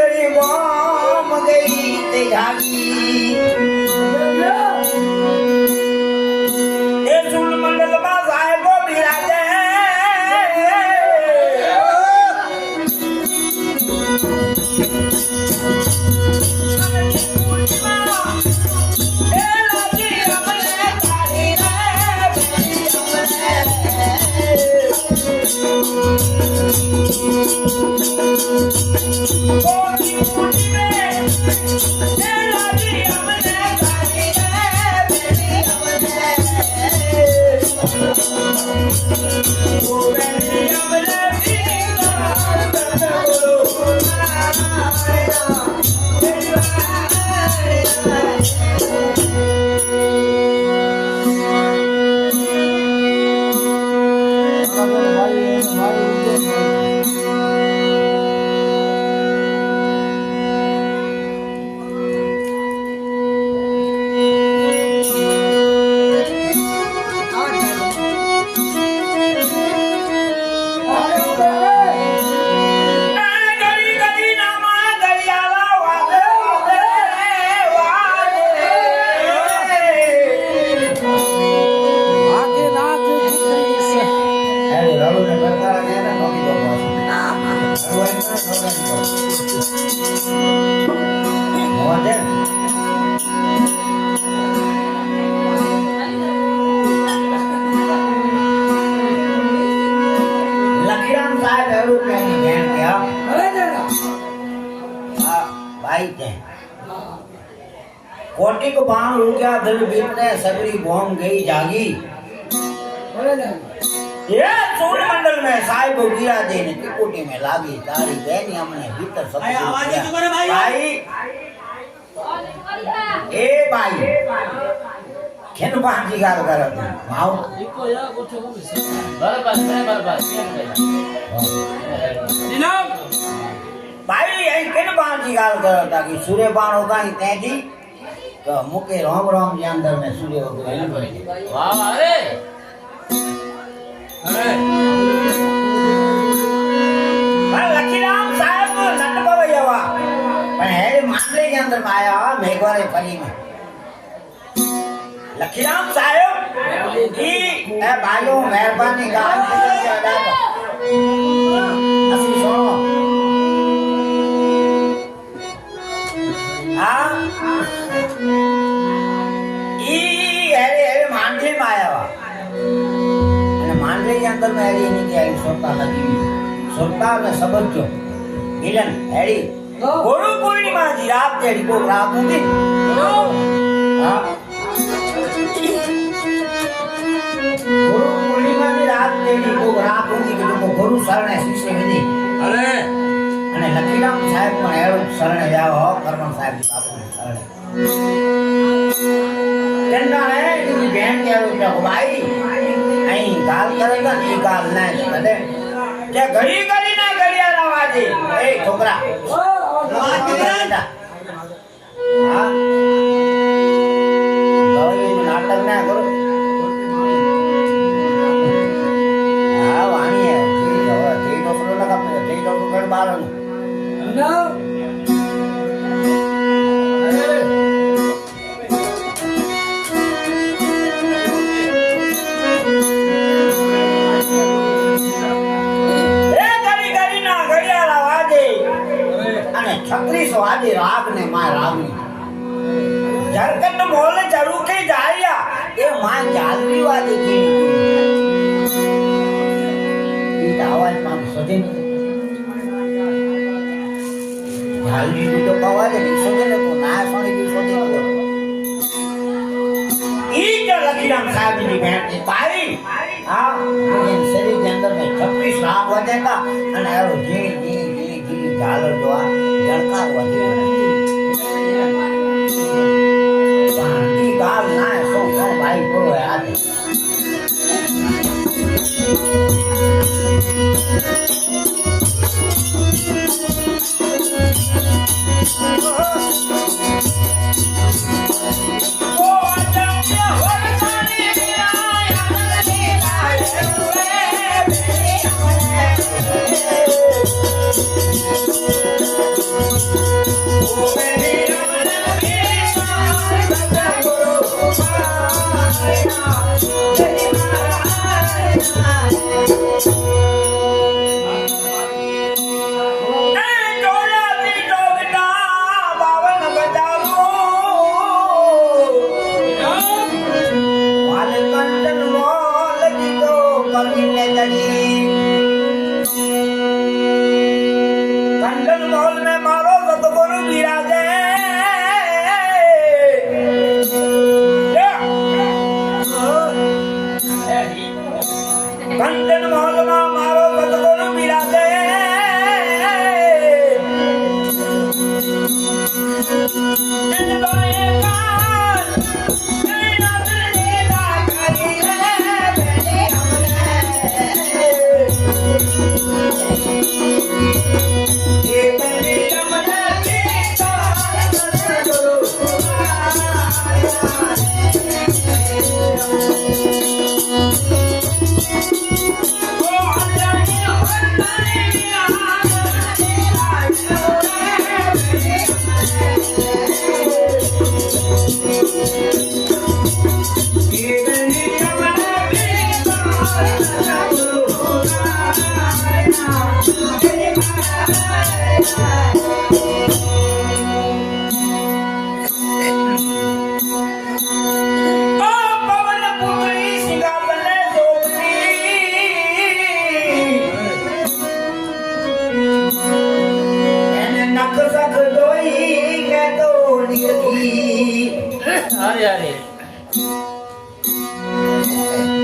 સગડી બોમ ગઈ તે જાગી એ સુલ મંડળમાં સાહેબો બિરાજે कोटी को बाण रुक्या दिल बीतने सगड़ी बॉम गई जागी ये सूर मंडल में साहिब गिरा देने की कोटी में लागी तारी बहनी हमने भीतर सब आवाज तो करे भाई ए भाई खेन बाजी गाल करत माओ इको या कुछ बराबर दिनाम भाई यही खेन बाजी गाल करत कि सूर्य बाण होगा ही तेजी तो मुके राम राम के अंदर में सूर्य हो गया वाह अरे भाई लखीराम साहब नट बवैया पण है मांडले के अंदर में आया मेघवारे फली में लखीराम साहब की ए भाइयों मेहरबानी गाल के अदा असली सुनो हां अंदर में एडी नहीं आई सोता लगी सोता में सबक जो मिलन एडी गुरु पूर्णिमा जी रात जेडी को रात होती हां गुरु पूर्णिमा जी रात जेडी को रात होती के को गुरु शरण शिष्य विधि अरे અને લખીરામ સાહેબ પણ એવો શરણે જાવ કરમણ સાહેબ બાપુ શરણે કેન્ડા હે ઈ બેન કે ભાઈ नहीं गाल करेगा नहीं गाल नहीं बने क्या घड़ी घड़ी ना घड़िया नवाजी ए छोकरा नवाज बेटा हां तो ये नाटक ना करो हां वाणी है ठीक तो सुनो लगा ठीक तो कर बारन ना छत्री स्वादी राग ने मां रागनी झरकट मोल जरू के जाया ये मां जालरी वादी की ईटा आवाज मां सदे जालरी तो आवाज नहीं सदे तो ना सुनी की सदे ई जो लखीराम साहब जी बैठे भाई हां इन शरीर के अंदर में 36 राग हो जाता અને એરો જી જી જી જી ઝાલર જો जड़का वही पानी गाल ना सो भाई को आदि સખ દોઈ કે તો નિયતી અરે અરે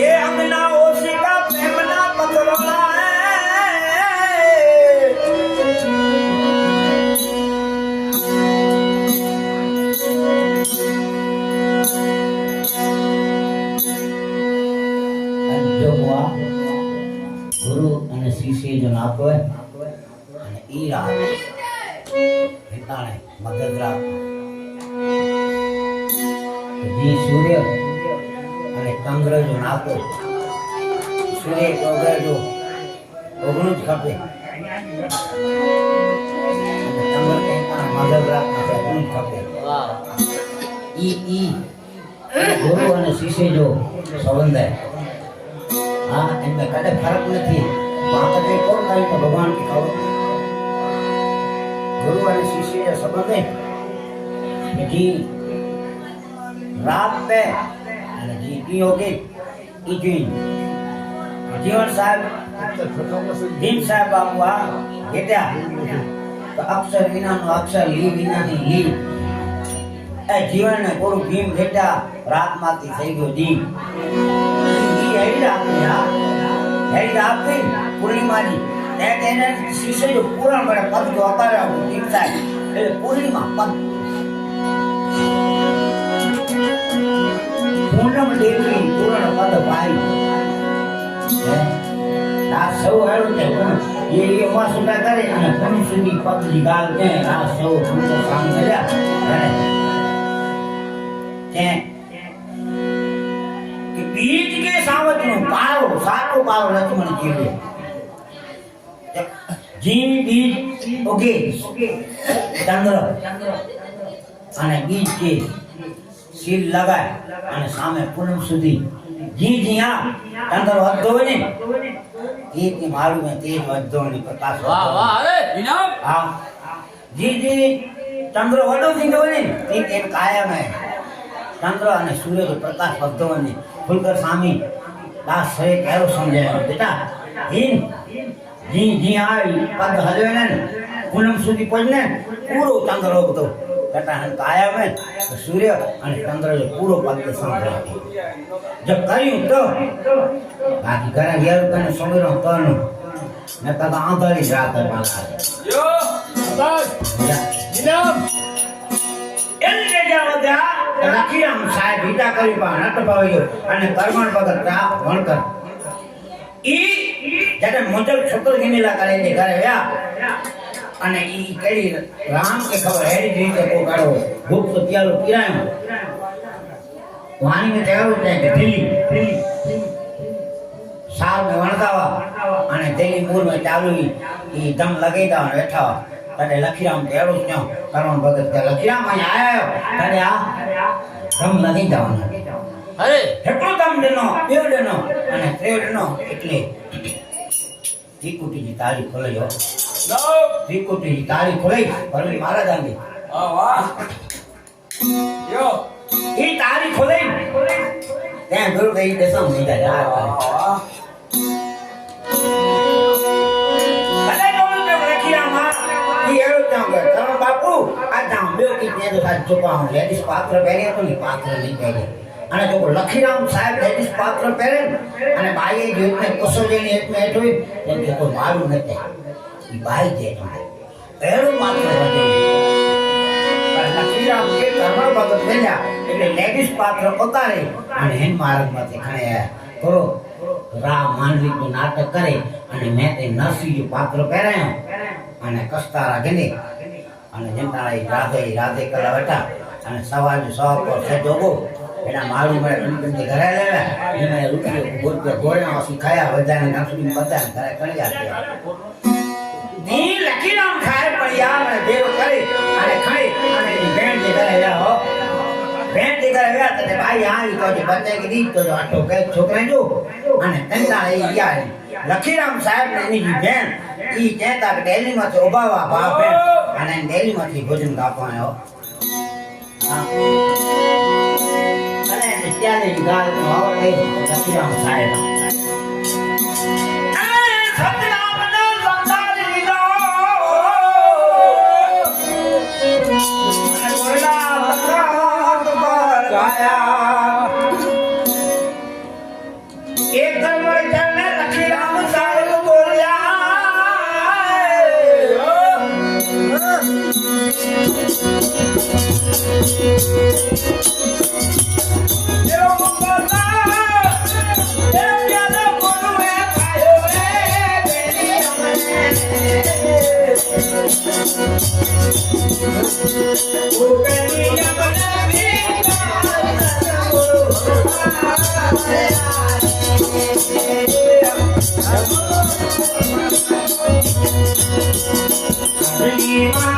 એ અંગના ઓશિકા પ્રેમના પકડોલા ગુરુ અને શિષ્ય જો નાતો હોય અને ઈ રાત હિતાણે મગજરા જી સૂર્ય અને ચંદ્ર જો નાતો સૂર્ય ઓગળ જો ઓગણું જ ખપે ચંદ્ર કહેતા મગજરા ઓગણું જ ખપે વાહ ઈ ગુરુ અને શિષ્ય જો સંબંધ है हाँ इनमें कदे फर्क नहीं वहाँ तक एक और नहीं तो भगवान की खबर गुरु और शिष्य ये संबंध है कि रात पे जी की होगी जीवन साहब दिन साहब बाबू आ बेटा तो अक्षर विना नो अक्षर ली विना नी ली ए जीवन ने गुरु भीम बेटा रात माती થઈ ગયો દી પૂર્ણિમાની તેને શિષ્ય પૂરણ કરે પદ જો અતારે દીક્ષા એટલે પૂર્ણિમા પદ પૂર્ણમ દેવી પૂરણ પદ ભાઈ આ સૌ હેરો છે એ એમાં સુધા કરે અને પૂર્ણ સુધી પદ ગાલ કે આ સૌ પૂર્ણ કામ કર્યા અને કે बीज के सावत नु पारो सातो पारो लक्ष्मण जी ले जी बीज ओके चंद्र અને બીજ કે સીલ લગાય અને સામે પૂનમ સુધી જી જીયા ચંદ્ર વધતો ને એ કે મારું મે તેજ વધતો ને પ્રકાશ વાહ વાહ અરે વિનામ હા જી જી ચંદ્ર વડો દીધો ને તે કાયમ હે चंद्र અને સૂર્ય નો પ્રકાશ વધતો ને ફુલકર સ્વામી દાસ છે કેરો સમજાય બેટા હિન જી જી આવી પદ હલવે ને પૂનમ સુધી પહોંચને પૂરો ચંદ્ર ઉગતો બેટા હન કાયમ હે સૂર્ય અને ચંદ્ર જો પૂરો પદ સંભાળે જબ કર્યું તો બાકી ઘરે ઘેર કને સમીરો તનો ને તો આંતરી રાત પાછા યો બસ વિનામ એટલે જાવદા લખીરામ સાહેબ હિતા કરી પા નટ પાવ્યો અને કર્મણ ભગત તા વણકર ઈ જડે મોજલ છોકર ગિનેલા કરે ને ઘરે ગયા અને ઈ કઈ રામ કે ખબર હેડી રીતે કો કાઢો ભૂખ તો પ્યાલો પીરાયો વાણી ને તેવું છે કે દિલ્હી સાલ में વણકાવા અને દિલ્હી મૂળ में ચાલુ ઈ દમ લગાઈ દા બેઠા તને લખીરામ કેળો છો કર્મણ ભગત કે લખીરામ અહીં આયો તને આ દમ લગાઈ જવાનો અરે એટલો દમ દેનો બે દેનો અને ત્રેવ દેનો એટલે ત્રિકુટીની તાળી ખોલાયો ત્રિકુટીની તાળી ખોલાઈ પરમી મહારાજ આવી વાહ વાહ યો એ તાળી ખોલાઈ ત્યાં ગુરુ કઈ દેસમ નહીં જાય વાહ ભલે જોયું કે લખીરામ ઈ એરો જાવ કે તમે બાપુ આ જાવ બે કી ને તો સાચ ચોપા હું લેડીસ પાત્ર પહેરે તો ની પાત્ર નહીં પહેરે અને જો લખીરામ સાહેબ લેડીસ પાત્ર પહેરે અને બાઈએ જેટને કસોજેની એટલે હેઠોય એમ કે કોઈ મારું નથી ઈ બાઈ જે પહેરો પાત્ર વધે પણ લખીરામ કે કર્મણ ભગત બન્યા એટલે લેડીસ પાત્ર ઉતારે અને હેન માર્ગમાંથી ખણે કરો રામ માંડવી નું નાટક કરે અને મેં તે નરસિંહ પાત્ર પહેરાયો અને કસ્તારા ગને અને જનતા રાધે કલા બેઠા અને સવાલ સવાલ પર છે જોગો એના માળું મેં કંઈ ઘરે લેવા એને રૂપિયો ગોળ્યા શીખાયા બધાને નાખી બધાને ઘરે કરી આપ્યા દી લખીરામ ખાય પણ યાર અને દેવ કરે અને ખાઈ અને બેન જે ઘરે રહ્યા હો બેન જે ઘરે રહ્યા તો ભાઈ આવી તો બચ્ચે કે દી તો આટો કે છોકરા જો અને કંટા એ યાર લખીરામ સાહેબ ને એની બેન ઈ કહેતા કે દિલ્હી માંથી ઉભાવા બાપ અને દિલ્હી માંથી ભોજન કાપવાનો અને ત્યારે ગાલ આવડે લખીરામ સાહેબ આયા એક વચન લખીરામ સાહેબ બોલ્યા એવો મુકતા એ પ્યાલો કોનુએ ખાયો રે બેની અમને ઓ બેની અમને ભીખા